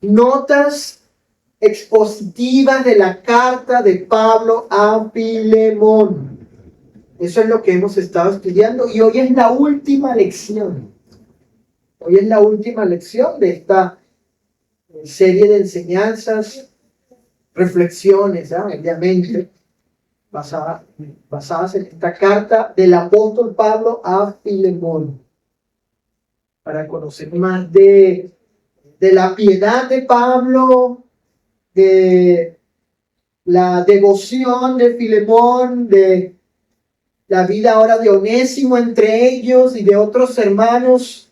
notas expositivas de la carta de Pablo a Filemón. Eso es lo que hemos estado estudiando y hoy es la última lección. Hoy es la última lección de esta serie de enseñanzas, reflexiones, obviamente, basadas en esta carta del apóstol Pablo a Filemón, para conocer más de la piedad de Pablo, de la devoción de Filemón, de la vida ahora de Onésimo entre ellos y de otros hermanos,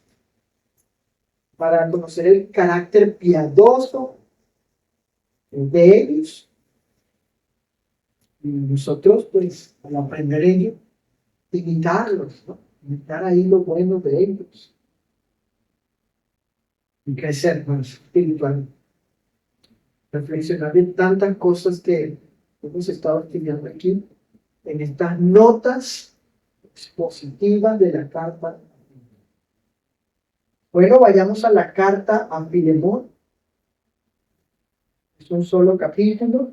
para conocer el carácter piadoso de ellos. Y nosotros, pues, al aprender ello, imitarlos, ¿no? Imitar ahí lo bueno de ellos. Y crecer más espiritualmente. Reflexionar en tantas cosas que hemos estado estudiando aquí, en estas notas expositivas de la carta. Bueno, vayamos a la carta a Filemón. Es un solo capítulo.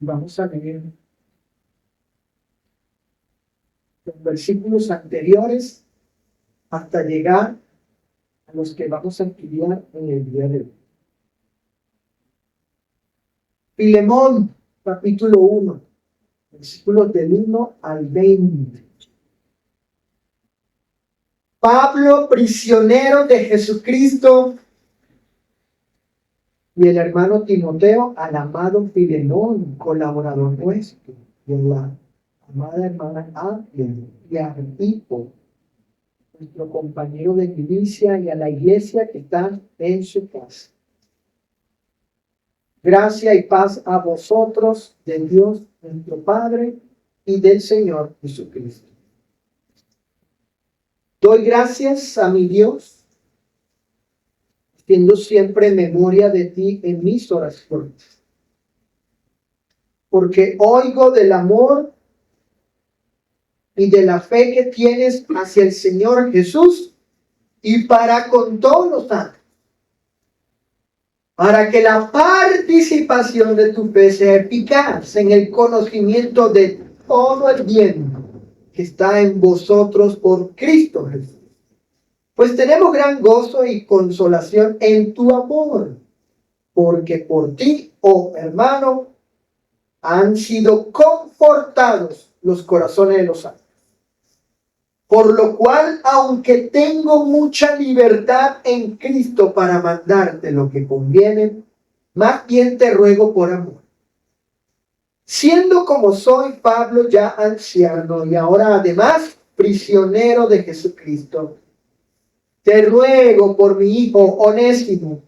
Vamos a leer los versículos anteriores hasta llegar a los que vamos a estudiar en el día de hoy. Filemón, capítulo 1, versículos del 1 al 20. Pablo, prisionero de Jesucristo, y el hermano Timoteo, al amado Filemón, colaborador nuestro, y en la amada hermana Ángel y a Arquipo, nuestro compañero de milicia, y a la iglesia que está en su casa. Gracia y paz a vosotros, de Dios nuestro Padre y del Señor Jesucristo. Doy gracias a mi Dios, haciendo siempre memoria de ti en mis oraciones, porque oigo del amor y de la fe que tienes hacia el Señor Jesús y para con todos los santos, para que la participación de tu fe sea eficaz en el conocimiento de todo el bien que está en vosotros por Cristo Jesús. Pues tenemos gran gozo y consolación en tu amor, porque por ti, oh hermano, han sido confortados los corazones de los santos. Por lo cual, aunque tengo mucha libertad en Cristo para mandarte lo que conviene, más bien te ruego por amor. Siendo como soy Pablo ya anciano y ahora además prisionero de Jesucristo, te ruego por mi hijo Onésimo,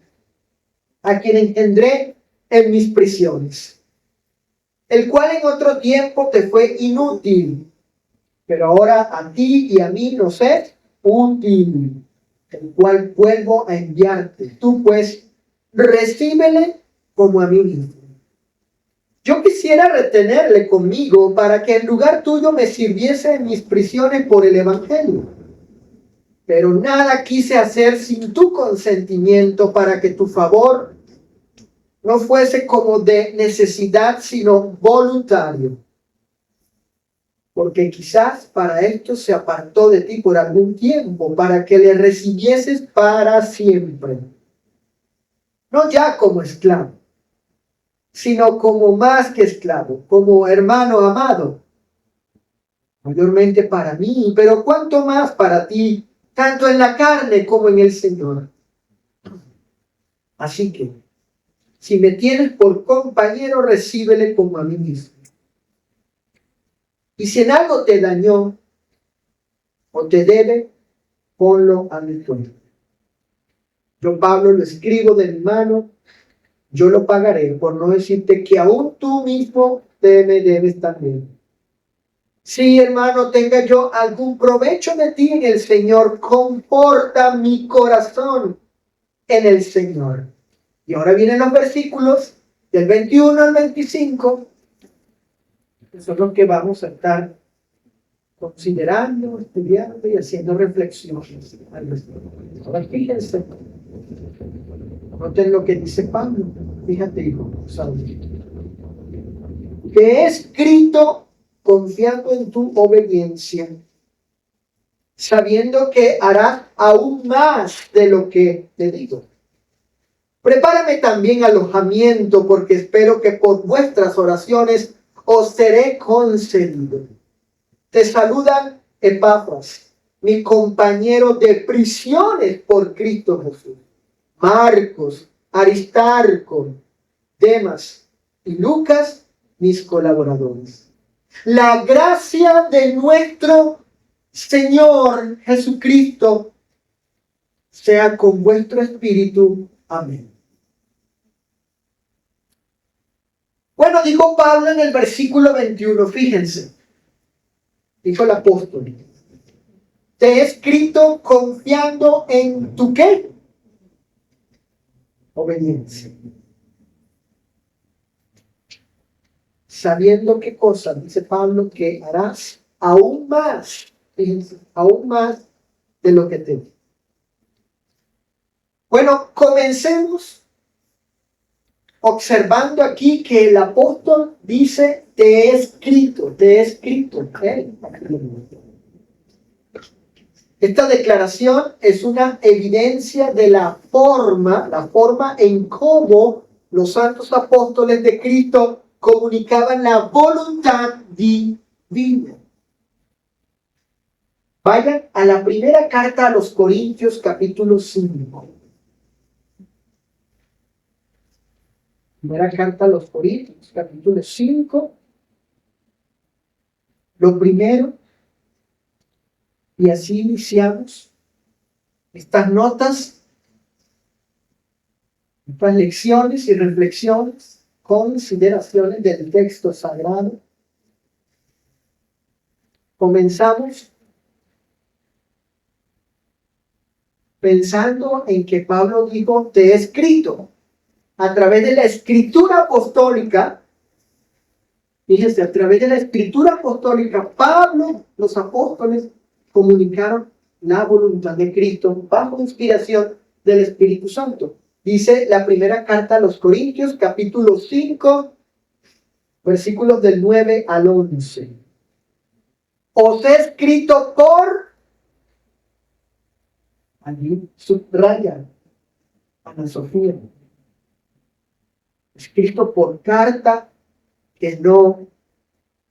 a quien engendré en mis prisiones, el cual en otro tiempo te fue inútil, pero ahora a ti y a mí nos es útil, el cual vuelvo a enviarte. Tú pues, recíbele como a mí mismo. Yo quisiera retenerle conmigo para que en lugar tuyo me sirviese en mis prisiones por el Evangelio. Pero nada quise hacer sin tu consentimiento para que tu favor no fuese como de necesidad, sino voluntario. Porque quizás para esto se apartó de ti por algún tiempo, para que le recibieses para siempre. No ya como esclavo, sino como más que esclavo, como hermano amado. Mayormente para mí, pero cuánto más para ti, tanto en la carne como en el Señor. Así que, si me tienes por compañero, recíbele como a mí mismo. Y si en algo te dañó o te debe, ponlo a mi cuenta. Yo, Pablo, lo escribo de mi mano, yo lo pagaré, por no decirte que aún tú mismo me debes también. Si, hermano, tenga yo algún provecho de ti en el Señor, conforta mi corazón en el Señor. Y ahora vienen los versículos del 21 al 25, que son los que vamos a estar considerando, estudiando y haciendo reflexiones al respecto. Ahora fíjense, noten lo que dice Pablo. Fíjate, hijo, que he escrito confiando en tu obediencia, sabiendo que harás aún más de lo que te digo. Prepárame también alojamiento, porque espero que por vuestras oraciones os seré concedido. Te saludan Epafras, mi compañero de prisiones por Cristo Jesús, Marcos, Aristarco, Demas y Lucas, mis colaboradores. La gracia de nuestro Señor Jesucristo sea con vuestro espíritu. Amén. Bueno, dijo Pablo en el versículo 21, fíjense, dijo el apóstol, te he escrito confiando en tu ¿qué? Obediencia. Sabiendo qué cosa, dice Pablo, que harás aún más, fíjense, aún más de lo que te di. Bueno, comencemos observando aquí que el apóstol dice, te he escrito, Esta declaración es una evidencia de la forma en cómo los santos apóstoles de Cristo comunicaban la voluntad divina. Vayan a la primera carta a los Corintios, capítulo 5. Primera carta a los Corintios, capítulo 5. Lo primero, y así iniciamos estas notas, estas lecciones y reflexiones, consideraciones del texto sagrado. Comenzamos pensando en que Pablo dijo, te he escrito. A través de la escritura apostólica, fíjense, a través de la escritura apostólica, Pablo, los apóstoles, comunicaron la voluntad de Cristo bajo inspiración del Espíritu Santo. Dice la primera carta a los Corintios, capítulo 5, versículos del 9 al 11. Os he escrito por, allí subraya, Ana Sofía, escrito por carta, que no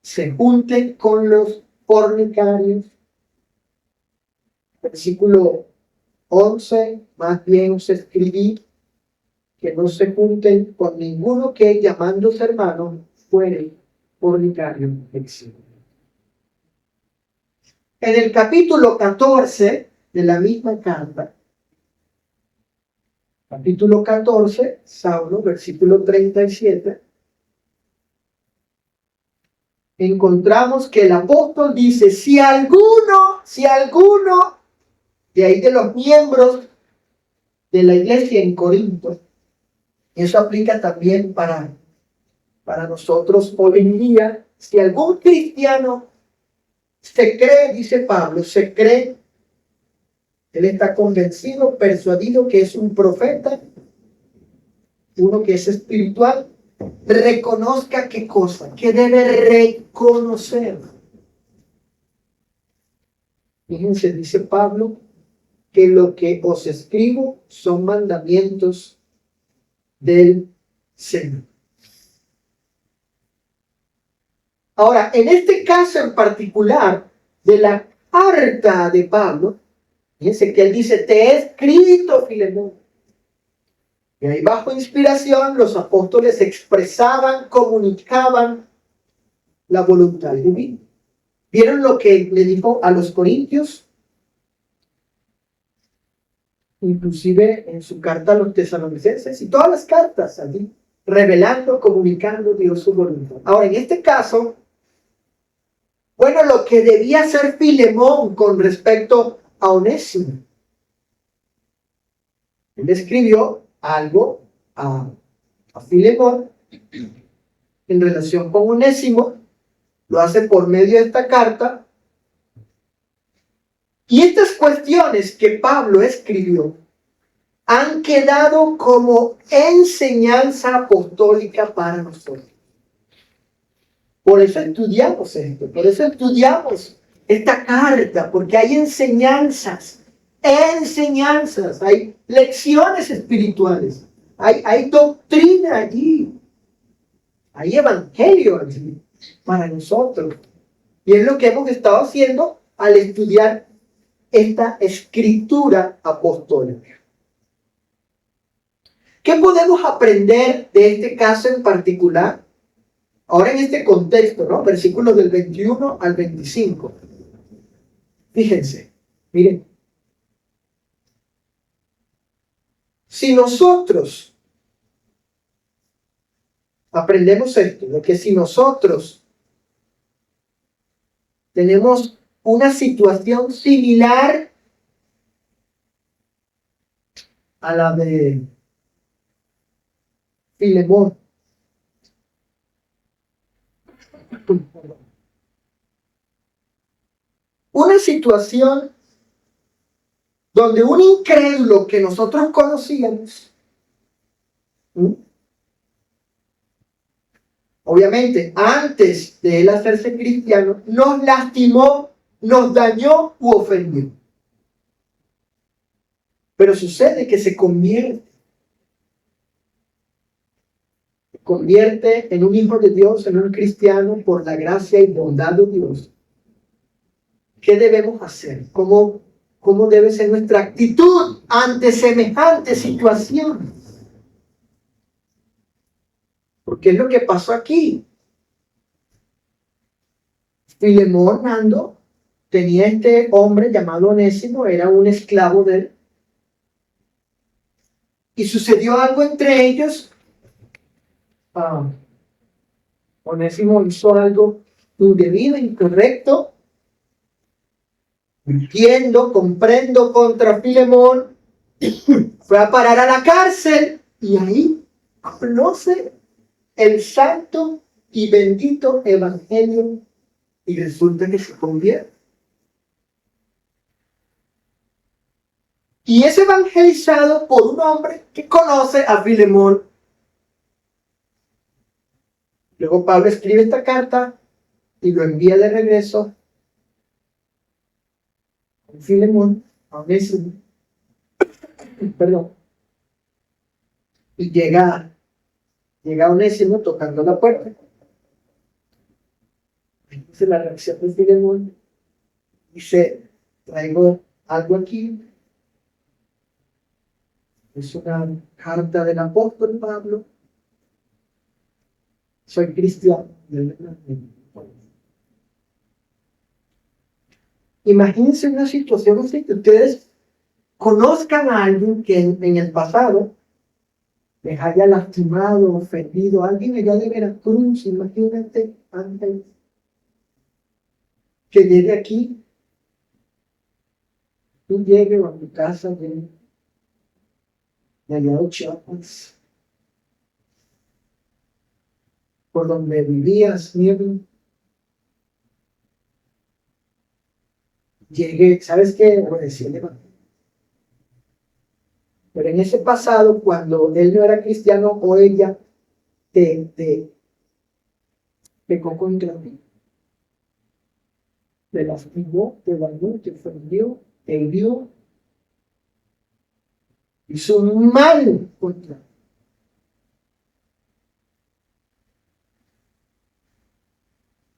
se junten con los fornicarios. Versículo 11, más bien os escribí que no se junten con ninguno que, llamándose hermanos, fuere fornicario. En el capítulo 14 de la misma carta, capítulo 14, Saulo, versículo 37, encontramos que el apóstol dice, si alguno de ahí de los miembros de la iglesia en Corinto, eso aplica también para nosotros hoy en día, si algún cristiano se cree, dice Pablo, se cree, él está convencido, persuadido que es un profeta, uno que es espiritual, reconozca qué cosa, que debe reconocer. Fíjense, dice Pablo, que lo que os escribo son mandamientos del Señor. Ahora, en este caso en particular de la carta de Pablo, fíjense que él dice, te he escrito, Filemón. Y ahí bajo inspiración los apóstoles expresaban, comunicaban la voluntad divina. ¿Vieron lo que le dijo a los corintios? Inclusive en su carta a los tesalonicenses y todas las cartas allí, revelando, comunicando Dios su voluntad. Ahora, en este caso, bueno, lo que debía hacer Filemón con respecto a Onésimo. Él escribió algo a Filemón en relación con Onésimo, lo hace por medio de esta carta, Y estas cuestiones que Pablo escribió han quedado como enseñanza apostólica para nosotros. Por eso estudiamos esto, por eso estudiamos esta carta, porque hay enseñanzas, hay lecciones espirituales, hay doctrina allí, hay evangelio allí para nosotros. Y es lo que hemos estado haciendo al estudiar esta escritura apostólica. ¿Qué podemos aprender de este caso en particular? Ahora en este contexto, ¿no? Versículos del 21 al 25. Fíjense, miren. Si nosotros aprendemos esto, de que si nosotros tenemos una situación similar a la de Filemón, una situación donde un incrédulo que nosotros conocíamos, obviamente antes de él hacerse cristiano, nos lastimó, nos dañó u ofendió. Pero sucede que se convierte en un hijo de Dios, en un cristiano por la gracia y bondad de Dios. ¿Qué debemos hacer? ¿Cómo debe ser nuestra actitud ante semejante situación? Porque es lo que pasó aquí. Filemón, Nando, tenía este hombre llamado Onésimo, era un esclavo de él. Y sucedió algo entre ellos. Onésimo hizo algo indebido, incorrecto, mintiendo, comprendo contra Filemón, fue a parar a la cárcel y ahí conoce el santo y bendito evangelio y resulta que se convierte. Y es evangelizado por un hombre que conoce a Filemón. Luego Pablo escribe esta carta y lo envía de regreso a Filemón, a Onésimo, y llega Onésimo tocando la puerta. Dice la reacción de Filemón, dice, traigo algo aquí. Es una carta del apóstol Pablo. Soy cristiano. Imagínense una situación así, que ustedes conozcan a alguien que en el pasado les haya lastimado, ofendido, alguien allá de Veracruz, imagínate, antes que llegue aquí, tú llegues a tu casa de allá de Chiapas, por donde vivías, miedo. Llegué, ¿sabes qué? Obedecí el evangelio. Pero en ese pasado, cuando él no era cristiano o ella te pecó contra ti, te lastimó, te dañó, te ofendió, te hirió, hizo un mal contra ti.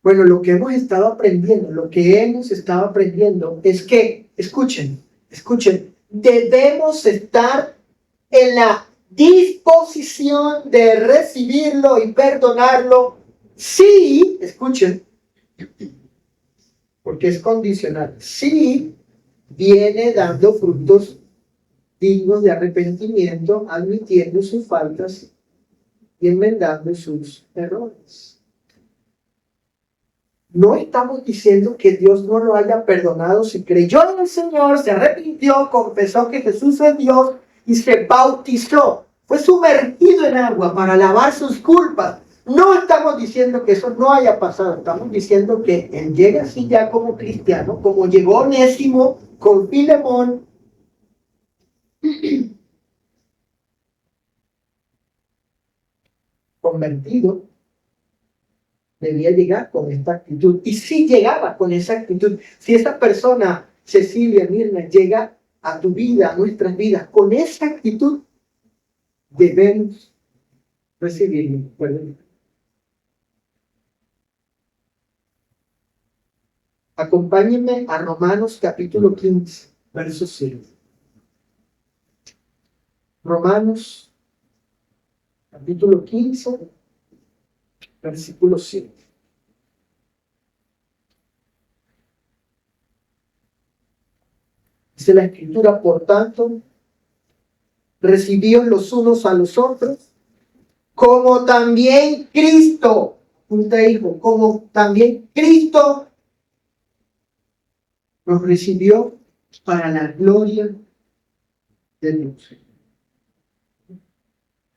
Bueno, lo que hemos estado aprendiendo es que, escuchen, debemos estar en la disposición de recibirlo y perdonarlo si, escuchen, porque es condicional, si viene dando frutos dignos de arrepentimiento, admitiendo sus faltas y enmendando sus errores. No estamos diciendo que Dios no lo haya perdonado si creyó en el Señor, se arrepintió, confesó que Jesús es Dios y se bautizó. Fue sumergido en agua para lavar sus culpas, No estamos diciendo que eso no haya pasado, estamos diciendo que él llega así ya como cristiano, como llegó Onésimo con Filemón, convertido, debía llegar con esta actitud. Y si llegaba con esa actitud, si esa persona, Cecilia, Mirna, llega a tu vida, a nuestras vidas, con esa actitud, debemos recibirlo. Perdón. Acompáñenme a Romanos capítulo 15, verso 7. Romanos capítulo 15, versículo 7. Dice la Escritura, por tanto, recibíos los unos a los otros, como también Cristo, usted dijo, como también Cristo nos recibió para la gloria de Dios.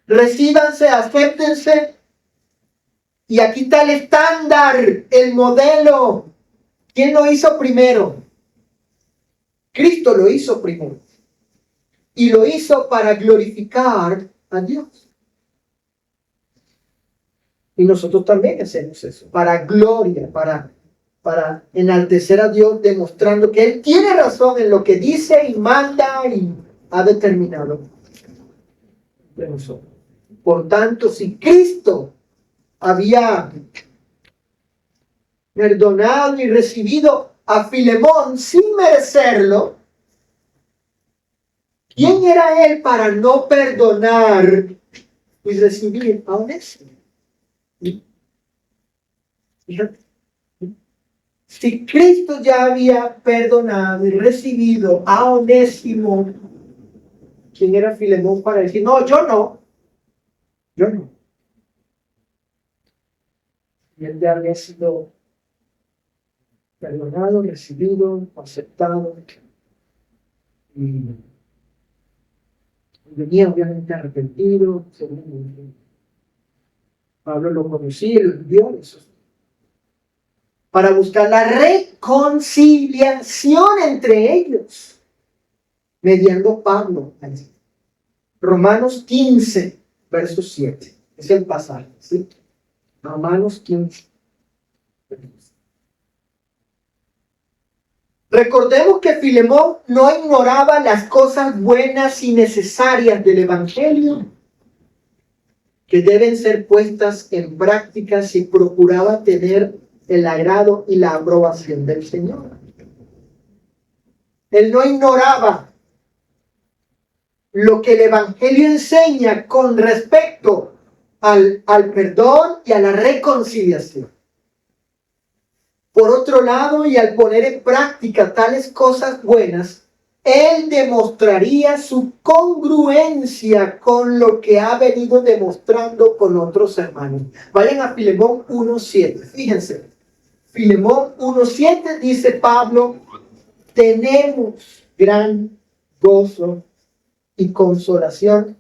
Recíbanse, acéptense, y aquí está el estándar, el modelo. ¿Quién lo hizo primero? Cristo lo hizo primero. Y lo hizo para glorificar a Dios. Y nosotros también hacemos eso, para gloria, para enaltecer a Dios, demostrando que Él tiene razón en lo que dice y manda y ha determinado de nosotros. Por tanto, si Cristo había perdonado y recibido a Filemón sin merecerlo, ¿quién era él para no perdonar y recibir a Onésimo? Fíjate. Si Cristo ya había perdonado y recibido a Onésimo, ¿quién era Filemón para decir, no, yo no? Yo no. Y él ya había sido perdonado, recibido, aceptado. Y venía obviamente arrepentido. Pablo lo conocía y lo vio eso. Para buscar la reconciliación entre ellos, mediando Pablo. Romanos 15, verso 7. Es el pasaje, ¿sí? Romanos 15. Recordemos que Filemón no ignoraba las cosas buenas y necesarias del Evangelio que deben ser puestas en práctica si procuraba tener el agrado y la aprobación del Señor. Él no ignoraba lo que el Evangelio enseña con respecto al perdón y a la reconciliación. Por otro lado, y al poner en práctica tales cosas buenas, él demostraría su congruencia con lo que ha venido demostrando con otros hermanos. Vayan a Filemón 1:7. Fíjense. Filemón 1:7 dice Pablo, tenemos gran gozo y consolación.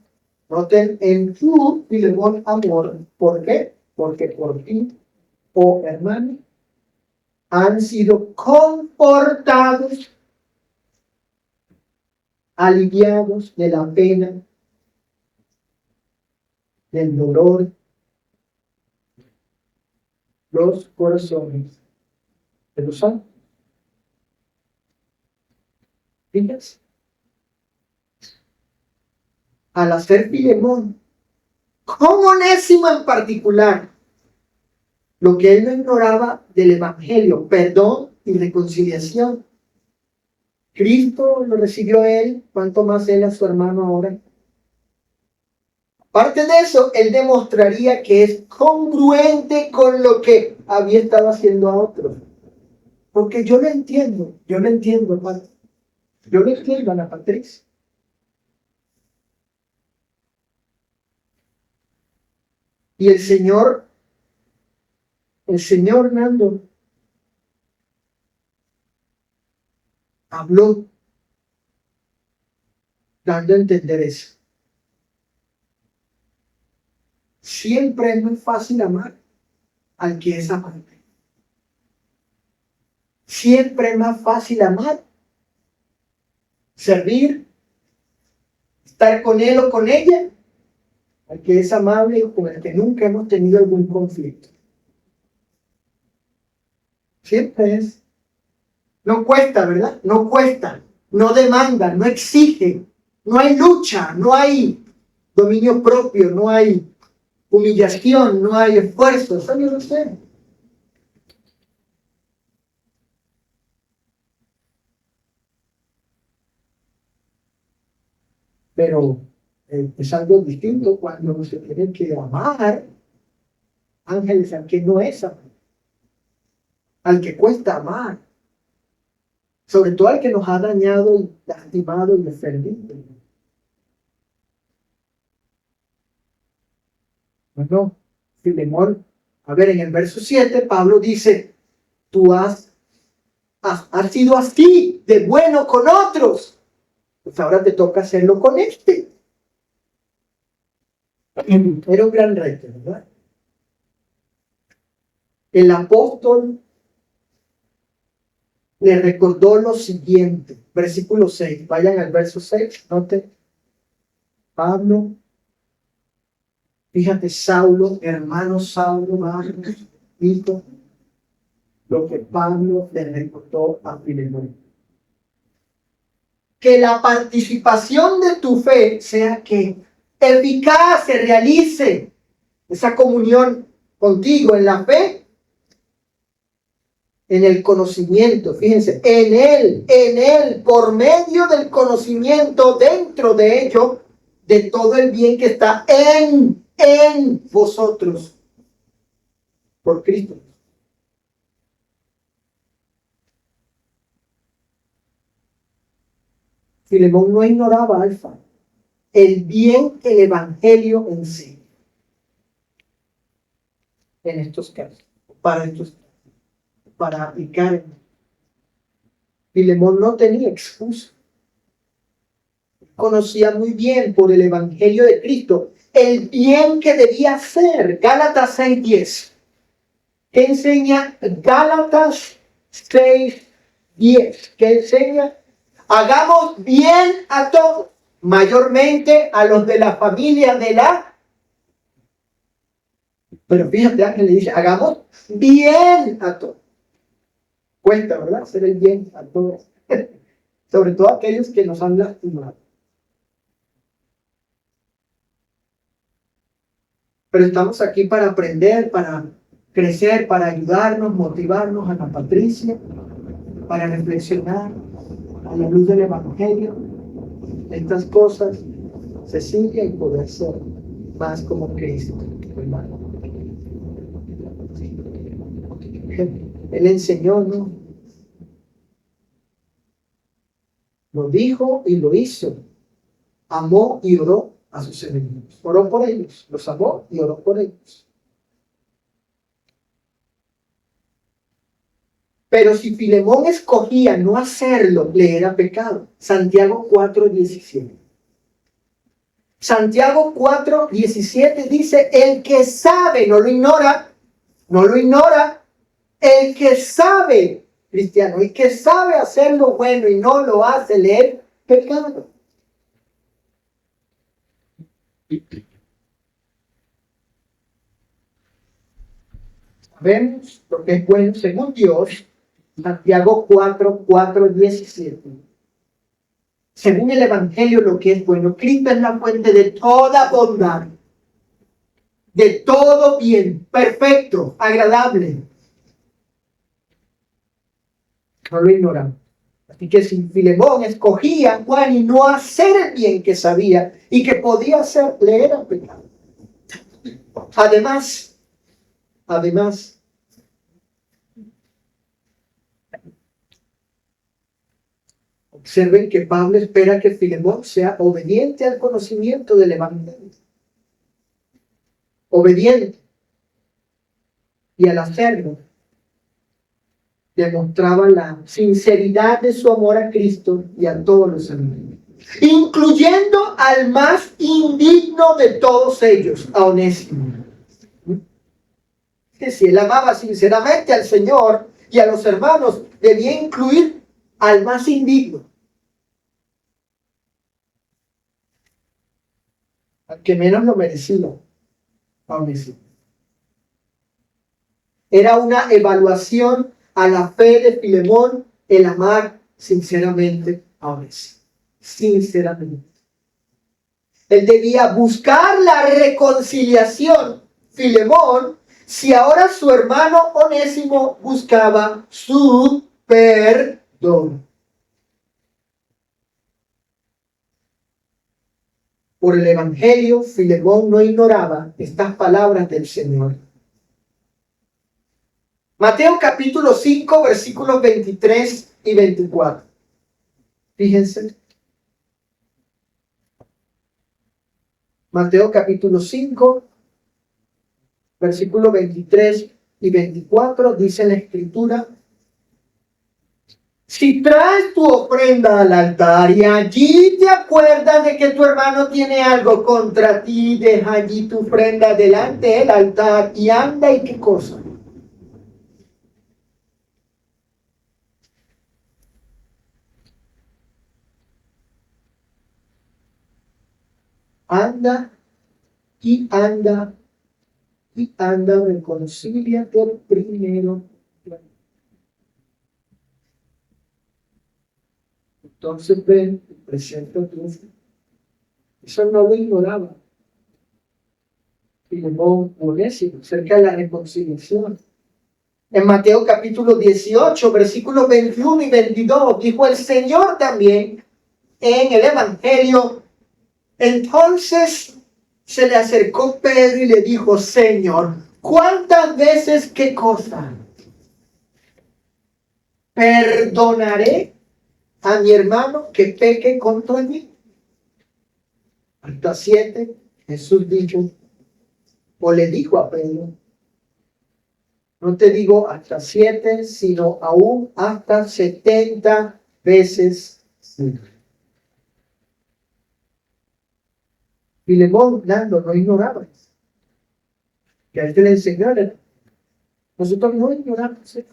Noten en tu, Filemón, amor. ¿Por qué? Porque por ti, oh hermano, han sido confortados, aliviados de la pena, del dolor, los corazones de los santos. Fíjense. Al hacer Filemón, con Onésimo en particular, lo que él no ignoraba del Evangelio, perdón y reconciliación. Cristo lo recibió él, ¿cuánto más él a su hermano ahora? Aparte de eso, él demostraría que es congruente con lo que había estado haciendo a otros. Porque yo lo entiendo, hermano. Yo lo entiendo, Ana Patricia. Y el Señor Nando, habló dando a entender eso. siempre es muy fácil amar al que es amante. Siempre es más fácil amar, servir, estar con él o con ella, al que es amable y con el que nunca hemos tenido algún conflicto. Siempre es. No cuesta, ¿verdad? No cuesta, no demanda, no exige, no hay lucha, no hay dominio propio, no hay humillación, no hay esfuerzo. Eso yo lo sé. Pero es algo distinto cuando se tiene que amar ángeles al que no es amar, al que cuesta amar, sobre todo al que nos ha dañado y lastimado y ofendido. Bueno, Filemón, a ver, en el verso 7, Pablo dice, tú has sido así de bueno con otros, pues ahora te toca hacerlo con este. Era un gran reto, ¿verdad? El apóstol le recordó lo siguiente, versículo 6, vayan al verso 6, note, Pablo, fíjate, Saulo, hermano Saulo, dijo lo que Pablo le recordó a Filemón. Que la participación de tu fe sea que eficaz se realice esa comunión contigo en la fe, en el conocimiento, fíjense, en él, por medio del conocimiento, dentro de ello, de todo el bien que está en vosotros, por Cristo. Filemón no ignoraba, Alfa, el bien que el Evangelio enseña en estos casos, para aplicar. Filemón no tenía excusa. Conocía muy bien por el Evangelio de Cristo el bien que debía hacer. Gálatas 6:10. ¿Qué enseña Gálatas 6:10? ¿Qué enseña? Hagamos bien a todos, mayormente a los de la familia de la... Pero fíjate, Ángel le dice, hagamos bien a todos. Cuesta, ¿verdad? Hacer el bien a todos. Sobre todo a aquellos que nos han lastimado. Pero estamos aquí para aprender, para crecer, para ayudarnos, motivarnos, Ana Patricia, para reflexionar a la luz del Evangelio, estas cosas, Cecilia, y poder ser más como Cristo, hermano. Él enseñó, ¿no? Lo dijo y lo hizo. Amó y oró a sus enemigos. Oró por ellos, los amó y oró por ellos. Pero si Filemón escogía no hacerlo, le era pecado. Santiago 4:17. Santiago 4:17 dice, el que sabe, no lo ignora, el que sabe, cristiano, el que sabe hacer lo bueno y no lo hace, le es pecado. Vemos lo que es bueno según Dios, Santiago 4:17. Según el Evangelio, lo que es bueno, Cristo es la fuente de toda bondad, de todo bien, perfecto, agradable. No lo ignoramos. Así que si Filemón escogía a Juan y no hacer el bien que sabía y que podía hacer, le era pecado. Además, observen que Pablo espera que Filemón sea obediente al conocimiento del Evangelio. Obediente. Y al hacerlo, demostraba la sinceridad de su amor a Cristo y a todos los hermanos. incluyendo al más indigno de todos ellos, a Onésimo. Que si él amaba sinceramente al Señor y a los hermanos, debía incluir al más indigno, al que menos lo merecía, a Onésimo. Era una evaluación a la fe de Filemón el amar sinceramente a Onésimo. Sinceramente. Él debía buscar la reconciliación, Filemón, si ahora su hermano Onésimo buscaba su perdón. Por el Evangelio, Filemón no ignoraba estas palabras del Señor. Mateo capítulo 5, versículos 23 y 24. Fíjense. Mateo capítulo 5, versículos 23 y 24, dice la Escritura: si traes tu ofrenda al altar y allí te acuerdas de que tu hermano tiene algo contra ti, deja allí tu ofrenda delante del altar y anda. ¿Y qué cosa? Anda y anda y anda, reconcíliate primero. Entonces ven, presenta tu ofrenda. Eso no lo ignoraba Filemón Onésimo, cerca de la reconciliación. En Mateo capítulo 18, versículos 21 y 22, dijo el Señor también en el Evangelio: entonces se le acercó Pedro y le dijo: Señor, ¿cuántas veces qué cosa perdonaré a mi hermano que peque contra mí? Hasta 7. Jesús dijo, o le dijo a Pedro: no te digo hasta 7, sino aún hasta 70 veces. Filemón, Nando, no ignoraba que a él le enseñaron. Nosotros no ignoramos eso.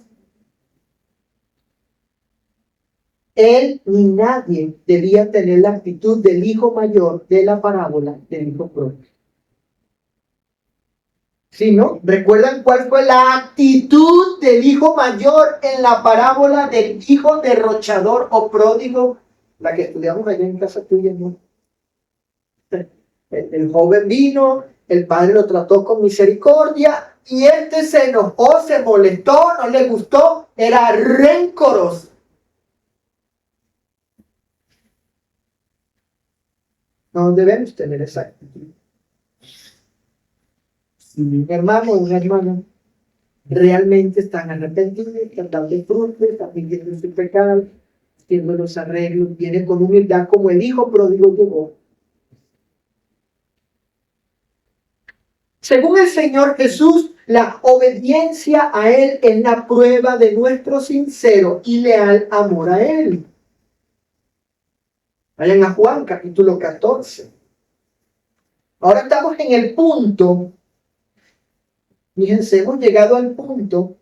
Él ni nadie debía tener la actitud del hijo mayor de la parábola del hijo pródigo. Si no, ¿recuerdan cuál fue la actitud del hijo mayor en la parábola del hijo derrochador o pródigo? La que estudiamos allá en casa tuya, ¿no? El joven vino, el padre lo trató con misericordia y este se enojó, se molestó, no le gustó, era rencoroso. No debemos tener esa actitud. Si un hermano o una hermana realmente están arrepentidos, están dando frutos, están viviendo su pecado, haciendo los arreglos, viene con humildad como el hijo pródigo llegó. Según el Señor Jesús, la obediencia a Él es la prueba de nuestro sincero y leal amor a Él. Vayan a Juan capítulo 14. Ahora estamos en el punto, fíjense, hemos llegado al punto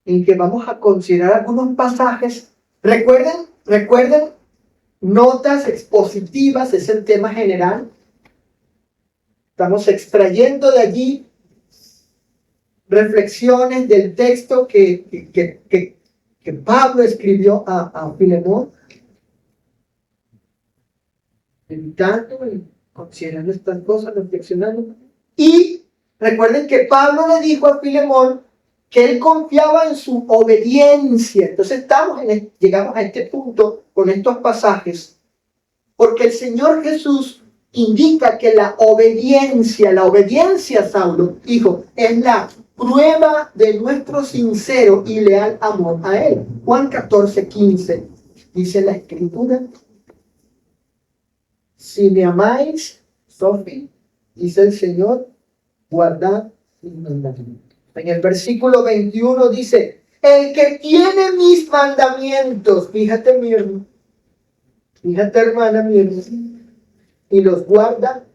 en que vamos a considerar algunos pasajes. Recuerden, notas expositivas, es el tema general. Estamos extrayendo de allí reflexiones del texto que Pablo escribió a Filemón, meditando y considerando estas cosas, reflexionando. Y recuerden que Pablo le dijo a Filemón que él confiaba en su obediencia. Entonces llegamos a este punto con estos pasajes, porque el Señor Jesús indica que la obediencia, Saulo, hijo, es la prueba de nuestro sincero y leal amor a Él. Juan 14:15 dice la Escritura: si me amáis, Sofi, dice el Señor, guardad mis mandamientos. En el versículo 21 dice: El que tiene mis mandamientos, fíjate mi hermano, fíjate hermana mi hermano, y los guarda,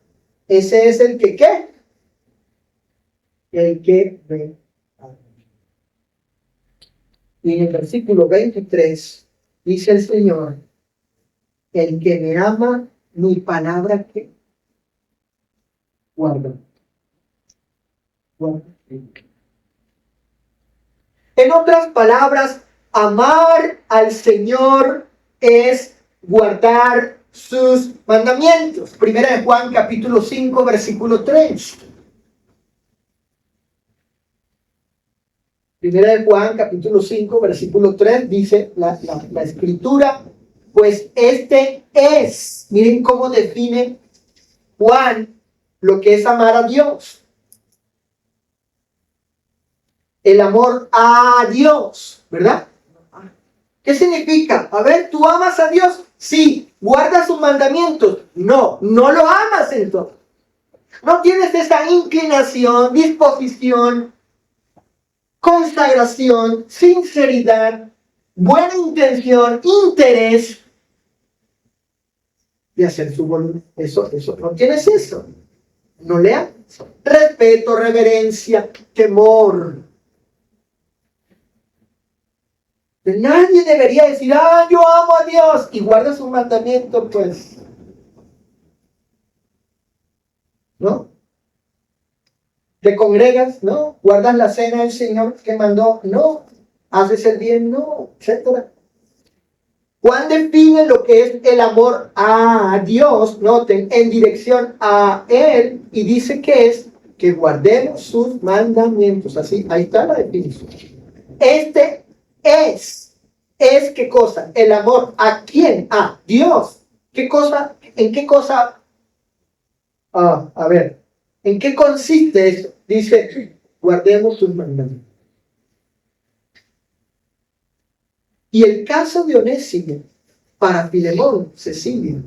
ese es el que ¿qué? El que me ama. Y en el versículo 23 dice el Señor, el que me ama, mi palabra que guarda. Guarda. En otras palabras, amar al Señor es guardar sus mandamientos. Primera de Juan capítulo 5 versículo 3. Primera de Juan capítulo 5 versículo 3 dice la escritura, pues este es, miren cómo define Juan lo que es amar a Dios. El amor a Dios, ¿verdad? ¿Qué significa? A ver, ¿tú amas a Dios? Sí. ¿Guardas sus mandamientos? No, no lo amas entonces. No tienes esa inclinación, disposición, consagración, sinceridad, buena intención, interés de hacer su voluntad. Eso, no tienes eso. No le amas. Respeto, reverencia, temor. Nadie debería decir, yo amo a Dios y guarda su mandamiento, pues. ¿No? ¿Te congregas? No. ¿Guardas la cena del Señor que mandó? No. ¿Haces el bien? No. Etcétera. Juan define lo que es el amor a Dios, noten, en dirección a Él, y dice que es que guardemos sus mandamientos. Así, ahí está la definición. Este es qué cosa, el amor a quién, a Dios. ¿Qué cosa? ¿En qué cosa? A ver, ¿en qué consiste eso? Dice, guardemos sus mandamientos. Y el caso de Onésimo para Filemón, Cecilia,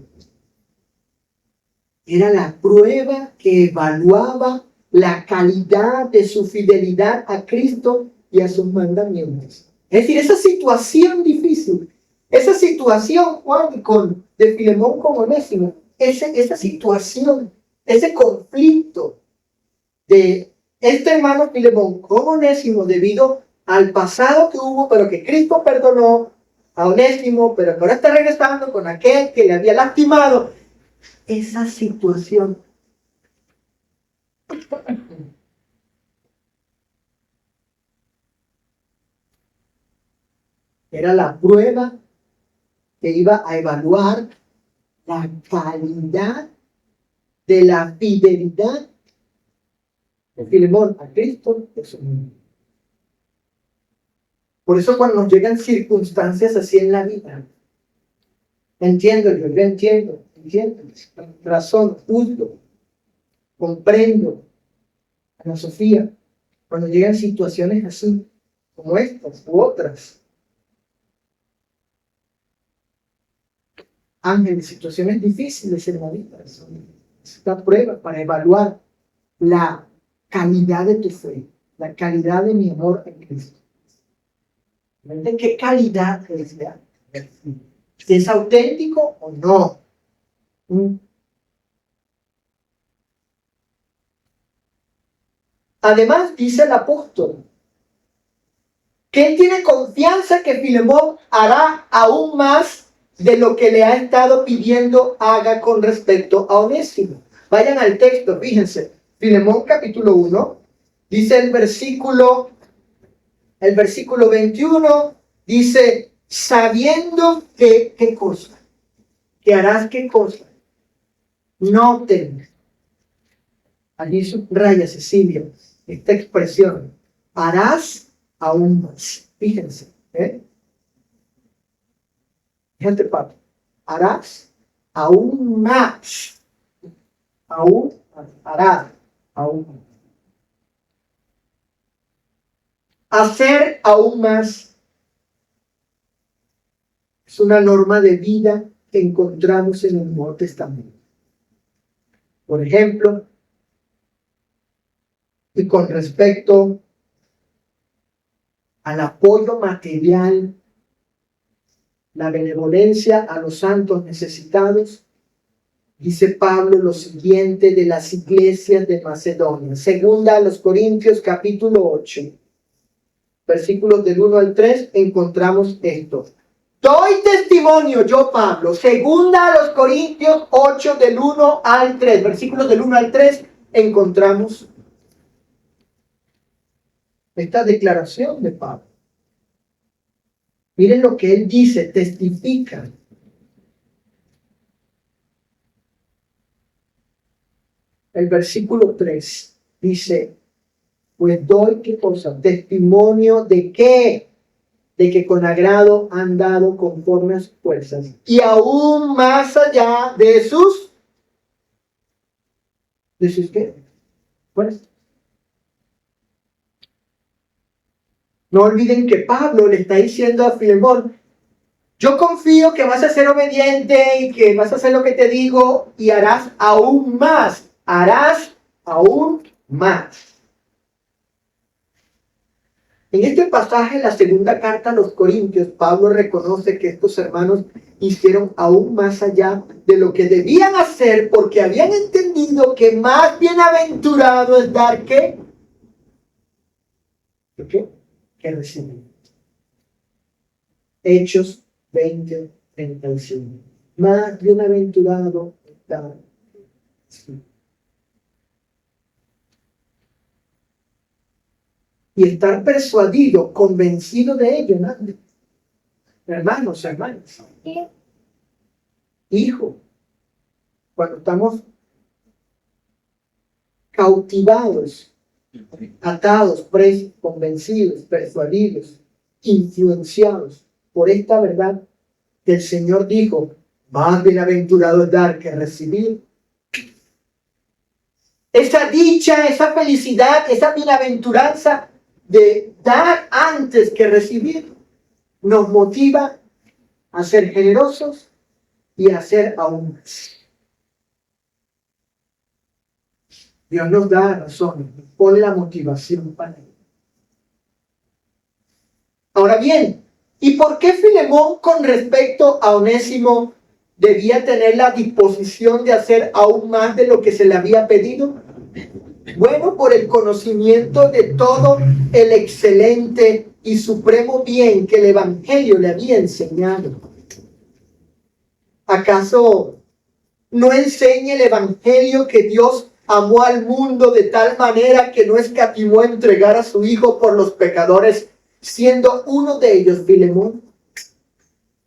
era la prueba que evaluaba la calidad de su fidelidad a Cristo y a sus mandamientos. Es decir, esa situación difícil, esa situación, Juan, de Filemón con Onésimo, esa situación, ese conflicto de este hermano Filemón con Onésimo debido al pasado que hubo, pero que Cristo perdonó a Onésimo, pero que ahora está regresando con aquel que le había lastimado. Esa situación era la prueba que iba a evaluar la calidad de la fidelidad de Filemón a Cristo y a su mundo. Por eso cuando nos llegan circunstancias así en la vida, entiendo, razón, juzgo, comprendo, Ana Sofía, cuando llegan situaciones así, como estas u otras, ángeles, situaciones difíciles en la vida, es esta prueba para evaluar la calidad de tu fe, la calidad de mi amor en Cristo. ¿De qué calidad es? Si es auténtico o no. Además, dice el apóstol que él tiene confianza que Filemón hará aún más de lo que le ha estado pidiendo haga con respecto a Onésimo. Vayan al texto, fíjense. Filemón capítulo 1, dice el versículo 21, dice, sabiendo que, ¿qué cosa? Que harás qué cosa. No temas. Allí subraya Cecilia esta expresión. Harás aún más. Fíjense. Fíjate, Pablo. Harás aún más. Aún harás aún más. Hacer aún más es una norma de vida que encontramos en el Nuevo Testamento. Por ejemplo, y con respecto al apoyo material, la benevolencia a los santos necesitados, dice Pablo lo siguiente de las iglesias de Macedonia. Segunda a los Corintios capítulo 8, versículos del 1 al 3, encontramos esto. Doy testimonio, yo Pablo, segunda a los Corintios 8 del 1 al 3, versículos del 1 al 3, encontramos esta declaración de Pablo. Miren lo que él dice, testifica. El versículo 3 dice, pues doy, ¿qué cosa? Testimonio de qué? De que con agrado han dado conforme a sus fuerzas y aún más allá de sus ¿qué? Fuerzas. No olviden que Pablo le está diciendo a Filemón, yo confío que vas a ser obediente y que vas a hacer lo que te digo y harás aún más. Harás aún más. En este pasaje, la segunda carta a los Corintios, Pablo reconoce que estos hermanos hicieron aún más allá de lo que debían hacer porque habían entendido que más bienaventurado es dar que recibir. Hechos 20:35. Más bienaventurado es dar que y estar persuadido, convencido de ello, ¿no? Hermanos, hermanas. Hijo, cuando estamos cautivados, atados, presos, convencidos, persuadidos, influenciados por esta verdad que el Señor dijo, más bienaventurado es dar que recibir. Esa dicha, esa felicidad, esa bienaventuranza de dar antes que recibir, nos motiva a ser generosos y a hacer aún más. Dios nos da razón, pone la motivación para ello. Ahora bien, ¿y por qué Filemón con respecto a Onésimo debía tener la disposición de hacer aún más de lo que se le había pedido? Bueno, por el conocimiento de todo el excelente y supremo bien que el Evangelio le había enseñado. ¿Acaso no enseña el Evangelio que Dios amó al mundo de tal manera que no escatimó a entregar a su Hijo por los pecadores, siendo uno de ellos Filemón?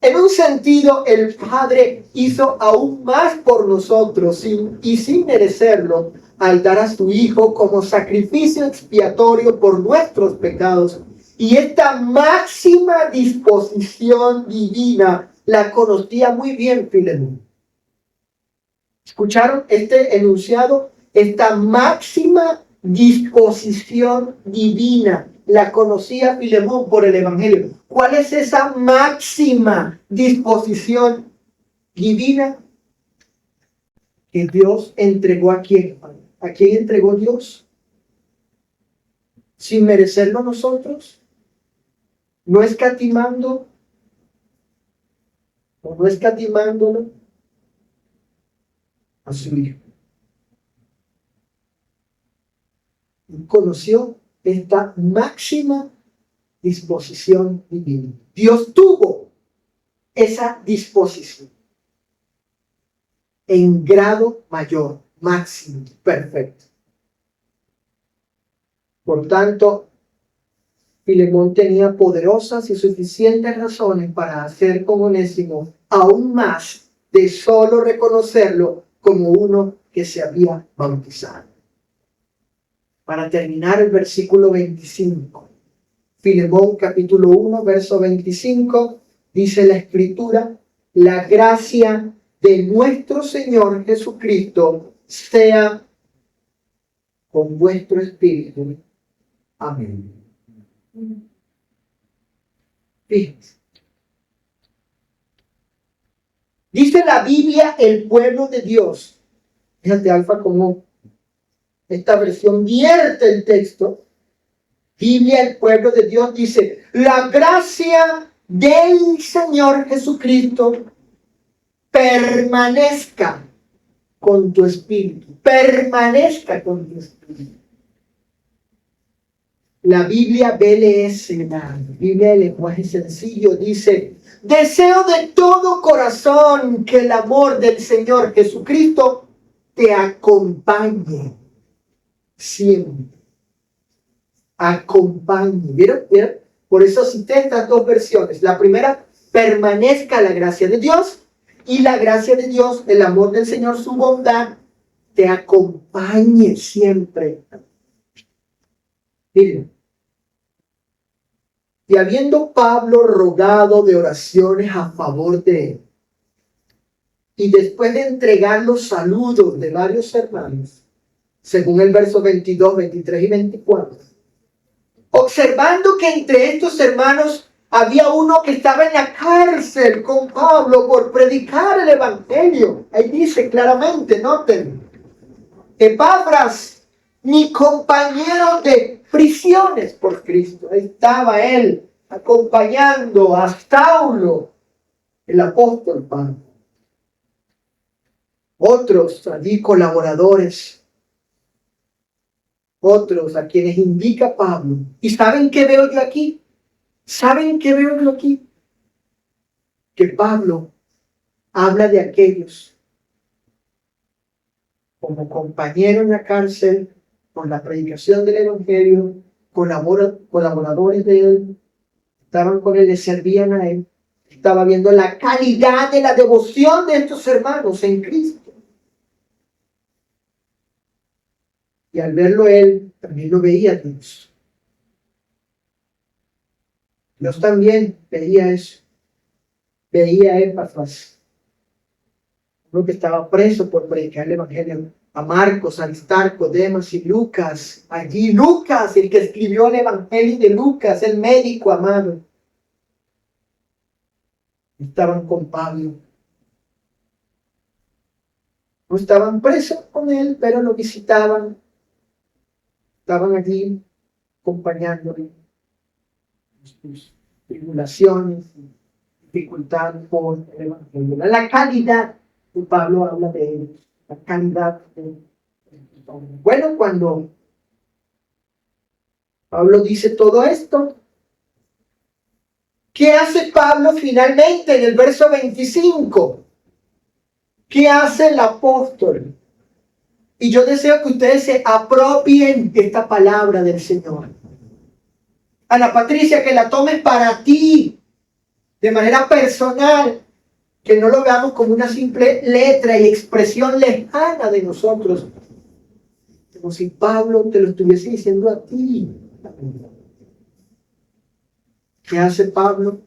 En un sentido, el Padre hizo aún más por nosotros y sin merecerlo, al dar a su Hijo como sacrificio expiatorio por nuestros pecados. Y esta máxima disposición divina la conocía muy bien Filemón. ¿Escucharon este enunciado? Esta máxima disposición divina la conocía Filemón por el Evangelio. ¿Cuál es esa máxima disposición divina? Que Dios entregó a quién. ¿A quién entregó Dios? Sin merecerlo nosotros. No escatimando. O no escatimándolo a su Hijo. Y conoció esta máxima disposición divina. Dios tuvo esa disposición en grado mayor, máximo, perfecto. Por tanto, Filemón tenía poderosas y suficientes razones para hacer con Onésimo aún más de solo reconocerlo como uno que se había bautizado. Para terminar el versículo 25. Filemón capítulo 1, verso 25, dice la Escritura, la gracia de nuestro Señor Jesucristo sea con vuestro espíritu. Amén. Fíjense. Dice la Biblia, el pueblo de Dios. Fíjate, Alfa, como esta versión vierte el texto. Biblia, el pueblo de Dios dice, la gracia del Señor Jesucristo permanezca con tu espíritu, permanezca con tu espíritu. La Biblia BLS, la Biblia de lenguaje sencillo, dice, deseo de todo corazón que el amor del Señor Jesucristo te acompañe siempre. Acompañe. ¿Vieron? ¿Vieron? Por eso cité estas dos versiones. La primera, permanezca la gracia de Dios. Y la gracia de Dios, el amor del Señor, su bondad, te acompañe siempre. Miren. Y habiendo Pablo rogado de oraciones a favor de él, y después de entregar los saludos de varios hermanos, según el verso 22, 23 y 24, observando que entre estos hermanos había uno que estaba en la cárcel con Pablo por predicar el evangelio. Ahí dice claramente, noten, Epafras, mi compañero de prisiones por Cristo. Ahí estaba él acompañando a Saulo, el apóstol Pablo. Otros allí colaboradores, otros a quienes indica Pablo. ¿Y saben qué veo yo aquí? ¿Saben qué veo yo aquí? Que Pablo habla de aquellos como compañero en la cárcel, con la predicación del evangelio, colaboradores de él, estaban con él, le servían a él. Estaba viendo la calidad de la devoción de estos hermanos en Cristo. Y al verlo él, también lo veía Dios. Dios también veía eso. Veía a Epafras, uno que estaba preso por predicar el evangelio, a Marcos, Aristarco, Demas y Lucas. Allí Lucas, el que escribió el evangelio de Lucas, el médico amado. Estaban con Pablo. No estaban presos con él, pero lo visitaban. Estaban allí acompañándole. Sus tribulaciones, dificultades por el evangelio. La calidad que Pablo habla de ellos. La calidad de... Bueno, cuando Pablo dice todo esto, ¿qué hace Pablo finalmente en el verso 25? ¿Qué hace el apóstol? Y yo deseo que ustedes se apropien de esta palabra del Señor. Ana Patricia, que la tomes para ti, de manera personal, que no lo veamos como una simple letra y expresión lejana de nosotros, como si Pablo te lo estuviese diciendo a ti. ¿Qué hace Pablo?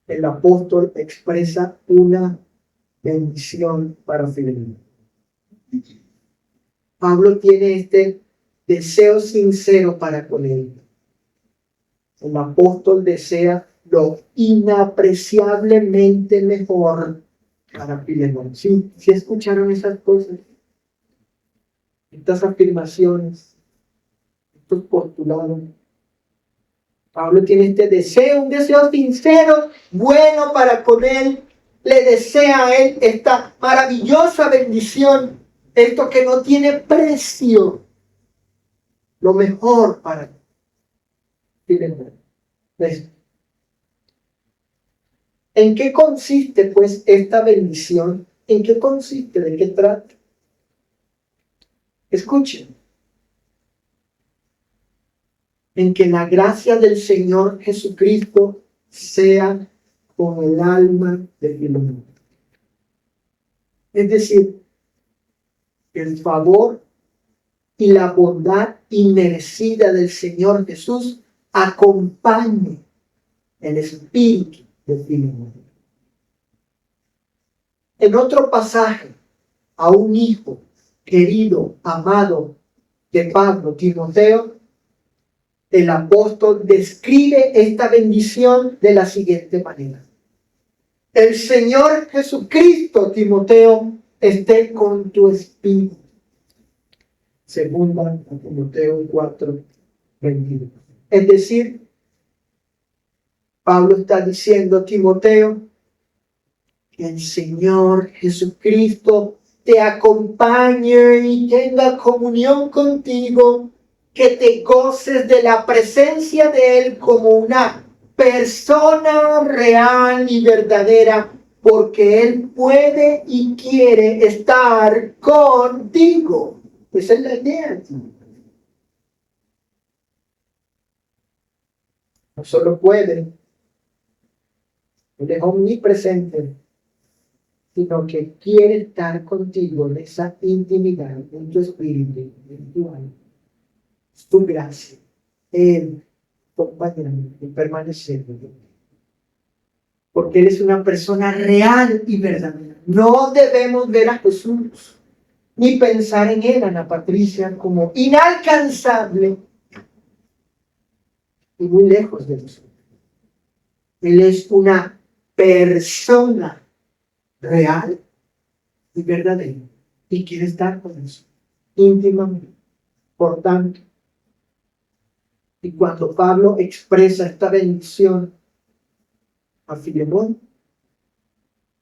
El apóstol expresa una bendición para Filemón. Pablo tiene este deseo sincero para con él. El apóstol desea lo inapreciablemente mejor para Filemón. ¿Sí escucharon esas cosas? Estas afirmaciones, estos postulados. Pablo tiene este deseo, un deseo sincero, bueno para con él. Le desea a él esta maravillosa bendición, esto que no tiene precio, lo mejor para Filemón. ¿En qué consiste, pues, esta bendición? ¿En qué consiste? ¿De qué trata? Escuchen. En que la gracia del Señor Jesucristo sea con el alma de Filemón. Es decir, el favor y la bondad inmerecida del Señor Jesús acompañe el espíritu de Filemón. En otro pasaje, a un hijo querido, amado de Pablo, Timoteo, el apóstol describe esta bendición de la siguiente manera. El Señor Jesucristo, Timoteo, esté con tu espíritu. Segunda Timoteo 4, 22. Es decir, Pablo está diciendo a Timoteo que el Señor Jesucristo te acompañe y tenga comunión contigo, que te goces de la presencia de Él como una persona real y verdadera, porque Él puede y quiere estar contigo. Esa es la idea. No solo puede, Él es omnipresente, sino que quiere estar contigo en esa intimidad, en tu espíritu, en tu alma. Es tu gracia. Él acompañarme y permanecer contigo. Porque Él es una persona real y verdadera. No debemos ver a Jesús ni pensar en Él, Ana Patricia, como inalcanzable y muy lejos de nosotros. Él es una persona real y verdadera y quiere estar con nosotros íntimamente. Por tanto, y cuando Pablo expresa esta bendición a Filemón,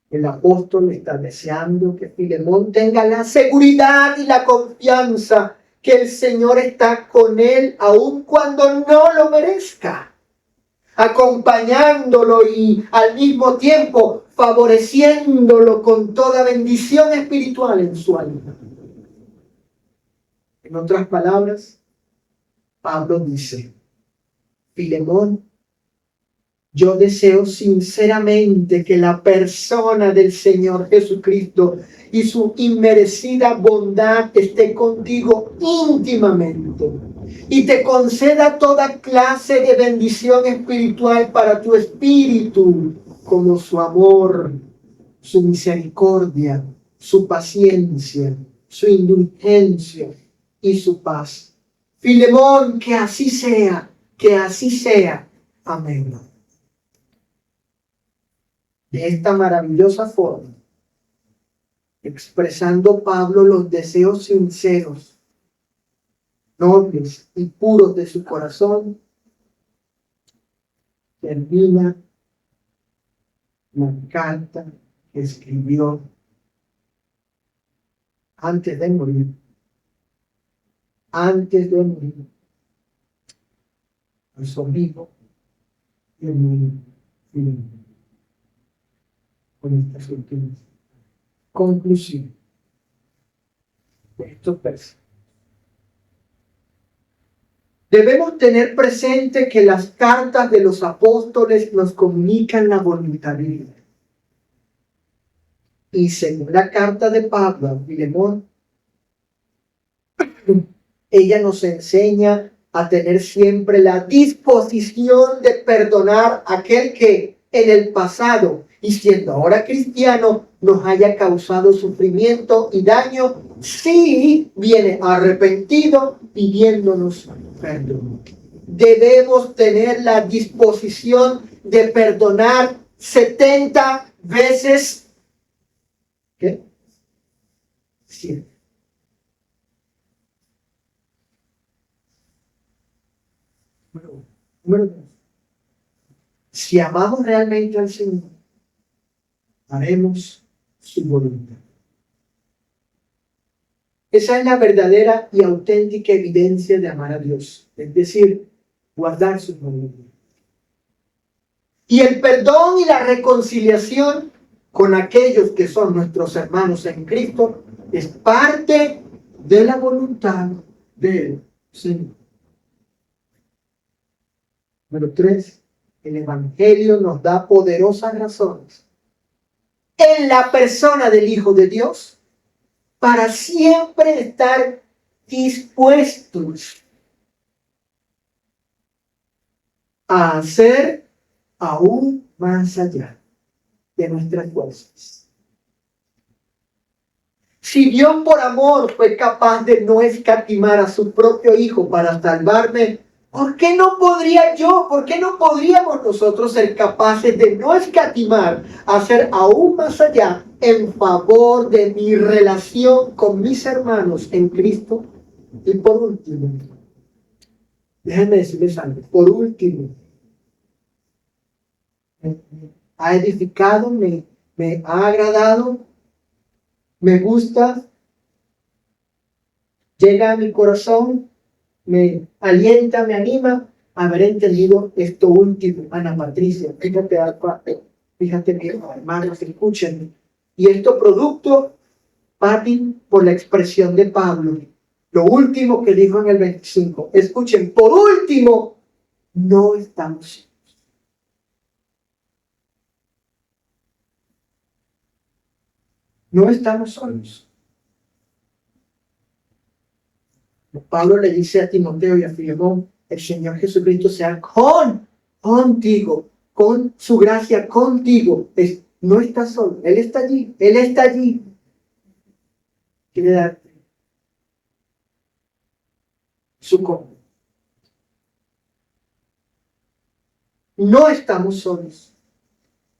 el apóstol está deseando que Filemón tenga la seguridad y la confianza que el Señor está con él aun cuando no lo merezca, acompañándolo y al mismo tiempo favoreciéndolo con toda bendición espiritual en su alma. En otras palabras, Pablo dice: Filemón, yo deseo sinceramente que la persona del Señor Jesucristo y su inmerecida bondad esté contigo íntimamente y te conceda toda clase de bendición espiritual para tu espíritu, como su amor, su misericordia, su paciencia, su indulgencia y su paz. Filemón, que así sea, que así sea. Amén. De esta maravillosa forma, expresando Pablo los deseos sinceros, nobles y puros de su corazón, termina la carta que escribió antes de morir. Antes de morir, a su amigo y amigo Filemón. Con estas últimas conclusiones de estos versos. Debemos tener presente que las cartas de los apóstoles nos comunican la voluntad de Dios. Y según la carta de Pablo a Filemón, ella nos enseña a tener siempre la disposición de perdonar a aquel que en el pasado, y siendo ahora cristiano, nos haya causado sufrimiento y daño, si viene arrepentido pidiéndonos perdón. Debemos tener la disposición de perdonar 70 veces. ¿Qué? 100. Número 2. Si amamos realmente al Señor, haremos su voluntad. Esa es la verdadera y auténtica evidencia de amar a Dios, es decir, guardar su voluntad. Y el perdón y la reconciliación con aquellos que son nuestros hermanos en Cristo es parte de la voluntad del Señor. Número 3. El Evangelio nos da poderosas razones en la persona del Hijo de Dios para siempre estar dispuestos a hacer aún más allá de nuestras fuerzas. Si Dios por amor fue capaz de no escatimar a su propio Hijo para salvarme, ¿por qué no podría yo? ¿Por qué no podríamos nosotros ser capaces de no escatimar, hacer aún más allá en favor de mi relación con mis hermanos en Cristo? Y por último, Déjenme decirles algo. Por último, me ha edificado, me ha agradado, me gusta, llega a mi corazón, me alienta, me anima haber entendido esto último, Ana Patricia. Fíjate bien, hermanos, escuchen. Y esto producto, Pati, por la expresión de Pablo. Lo último que dijo en el 25. Escuchen, por último, no estamos solos. No estamos solos. Pablo le dice a Timoteo y a Filemón, el Señor Jesucristo sea contigo, con su gracia contigo. No estás solo, Él está allí, Él está allí. Quiere darte su compañía. No estamos solos.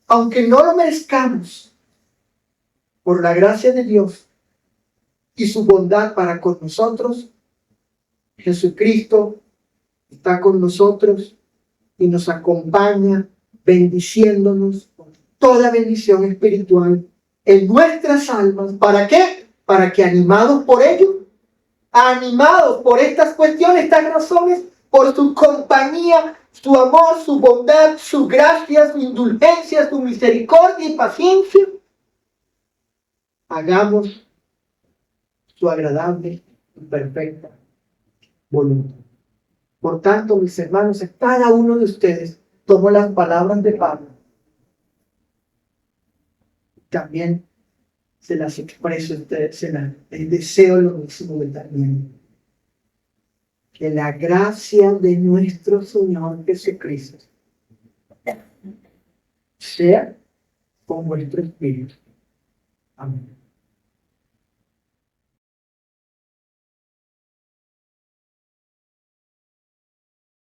Aunque no lo merezcamos, por la gracia de Dios y su bondad para con nosotros, Jesucristo está con nosotros y nos acompaña bendiciéndonos con toda bendición espiritual en nuestras almas. ¿Para qué? Para que animados por ello, animados por estas cuestiones, estas razones, por su compañía, su amor, su bondad, su gracia, su indulgencia, su misericordia y paciencia, hagamos su agradable y perfecta voluntad. Por tanto, mis hermanos, cada uno de ustedes tomó las palabras de Pablo. También se las expreso a ustedes, les deseo lo mismo también. Que la gracia de nuestro Señor Jesucristo sea con vuestro espíritu. Amén.